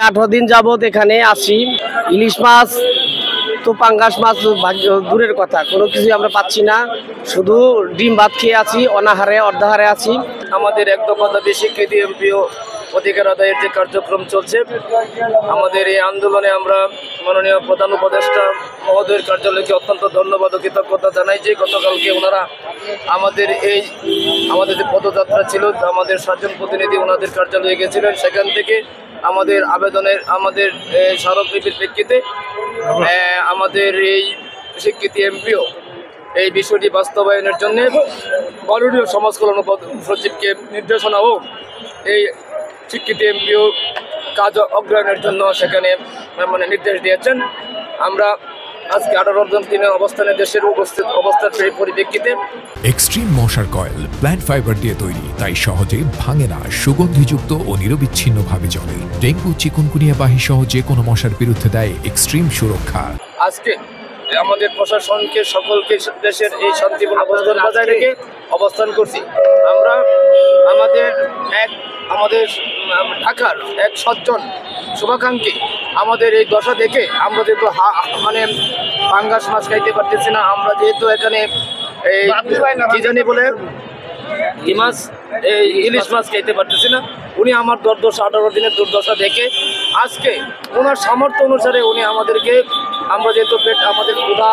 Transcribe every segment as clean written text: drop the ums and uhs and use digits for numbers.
18 দিন যাবত এখানে আসি। ইলিশ মাছ তো পাঙ্গাস মাছ দূরের কথা, কোনো কিছু আমরা পাচ্ছি না। শুধু ডিম ভাত খেয়ে আছি, অনাহারে অর্ধাহারে আছি। আমাদের এক দফা দাবি স্বীকৃতি এমপিও অধিকার আদায়ের যে কার্যক্রম চলছে, আমাদের এই আন্দোলনে আমরা মাননীয় প্রধান উপদেষ্টা মহোদয়ের কার্যালয়কে অত্যন্ত ধন্যবাদ ও কৃতজ্ঞতা জানাই যে গতকালকে ওনারা আমাদের যে পদযাত্রা ছিল, আমাদের 7 জন প্রতিনিধি ওনাদের কার্যালয়ে গেছিলেন। সেখান থেকে আমাদের আমাদের স্মারকলিপির প্রেক্ষিতে আমাদের এই স্বীকৃতি এমপিও এই বিষয়টি বাস্তবায়নের জন্য মাননীয় সমাজ কল্যাণ সচিবকে নির্দেশনা ও এই স্বীকৃতি এমপিও কাজ অগ্রহণের জন্য সেখানে নির্দেশ দিয়েছেন। আমরা আজকে 18 দিনের অবস্থানে দেশের অবস্থার পরিপ্রেক্ষিতে এক্সট্রিম মশার কয়েল প্ল্যান্ট ফাইবার দিয়ে তৈরি, তাই সহজে ভাঙে না, সুগন্ধিযুক্ত ও নিরবিচ্ছিন্নভাবে জ্বলে। ডেঙ্গু, চিকুনগুনিয়া বাহি সহ যে কোনো মশার বিরুদ্ধে দেয় এক্সট্রিম সুরক্ষা। আজকে আমাদের প্রশাসনকে সকলকে দেশের এই শান্তিপূর্ণ অবস্থান বজায় রেখে অবস্থান করছি। আমরা আমাদের ঢাকার এক সজ্জন শুভাকাঙ্ক্ষী আমাদের এই দশা দেখে আমরা যেহেতু পাঙ্গাস মাছ খাইতে পারতেছি না, আমরা যেহেতু এখানে এই কি জানি বলে ইলিশ মাছ খাইতে পারতেছি না, উনি আমার দুর্দশা 18 দিনের দুর্দশা দেখে আজকে ওনার সামর্থ্য অনুসারে উনি আমাদেরকে, আমরা যেহেতু আমাদের ক্ষুধা,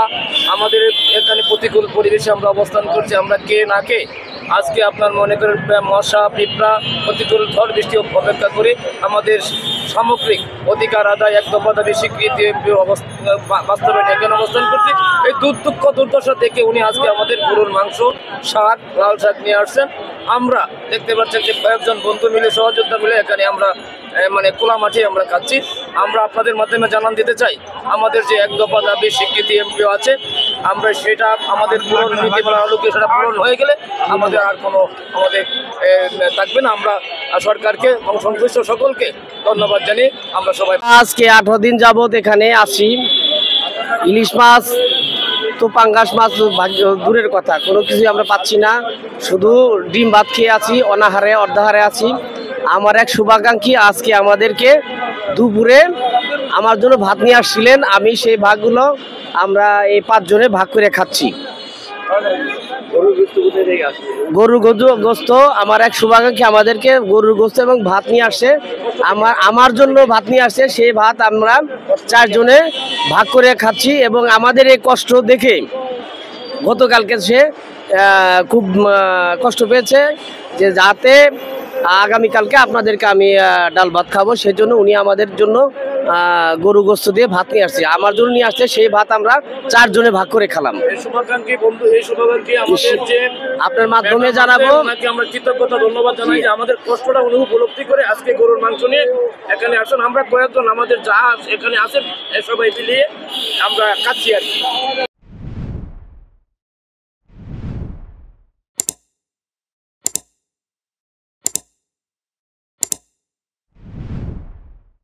আমাদের এখানে প্রতিকূল পরিবেশে আমরা অবস্থান করছি, আমরা কে না কে আজকে আপনার মনে করেন মশা পিঁপড়া প্রতিকূল ঝড় বৃষ্টি অপেক্ষা করে আমাদের সামগ্রিক অধিকার আদায় এক দফা দাবি স্বীকৃতি বাস্তবায়নে এখানে অবস্থান করছি। এই দুঃখ দুর্দশা দেখে উনি আজকে আমাদের গরুর মাংস, শাক, লাল শাক নিয়ে আসছেন। আমরা দেখতে পাচ্ছেন যে কয়েকজন বন্ধু মিলে, সহযোদ্ধা মিলে এখানে আমরা খোলা মাঠে আমরা খাচ্ছি। আমরা আপনাদের মাধ্যমে জানান দিতে চাই, আমাদের যে এক দফা দাবি স্বীকৃতি এমপিও আছে, আমরা সেটা আমাদের পূরণ নীতিমালার আলোকে সেটা পূরণ হয়ে গেলে আমাদের আর কোনো থাকবে না। আমরা সরকারকে এবং সংশ্লিষ্ট সকলকে ধন্যবাদ জানিয়ে আমরা সবাই আজকে 18 দিন যাবত এখানে আসি। ইলিশ মাছ তো পাঙ্গাস মাছ দূরের কথা, কোনো কিছু আমরা পাচ্ছি না। শুধু ডিম ভাত খেয়ে আছি, অনাহারে অর্ধাহারে আছি। আমার এক শুভাকাঙ্ক্ষী আজকে আমাদেরকে দুপুরে আমার জন্য ভাত নিয়ে আসছিলেন। আমি সেই ভাগগুলো আমরা এই 5 জনে ভাগ করে খাচ্ছি। গরুর গোস্ত আমার এক শুভাকাঙ্ক্ষী আমাদেরকে গরুর গোস্ত এবং ভাত নিয়ে আসছে, আমার জন্য ভাত নিয়ে আসছে। সেই ভাত আমরা 4 জনে ভাগ করে খাচ্ছি এবং আমাদের এই কষ্ট দেখে গতকালকে সে খুব কষ্ট পেয়েছে যে যাতে আগামীকালকে আপনাদেরকে আমি ডাল ভাত খাবো, সেই জন্য উনি আমাদের জন্য গরু গোস্ত দিয়ে ভাত নিয়ে আসছে, আমার জন্য নিয়ে আসছে। সেই ভাত আমরা 4 জনে ভাগ করে খেলাম। আপনার মাধ্যমে জানাবো, আমরা কৃতজ্ঞতা ধন্যবাদ জানাই যে আমাদের কষ্টটা উনি উপলব্ধি করে আজকে গরুর মাংস নিয়ে এখানে আসুন। আমরা কয়েকজন আমাদের যা এখানে আছেন সবাই মিলিয়ে আমরা খাচ্ছি আর কি।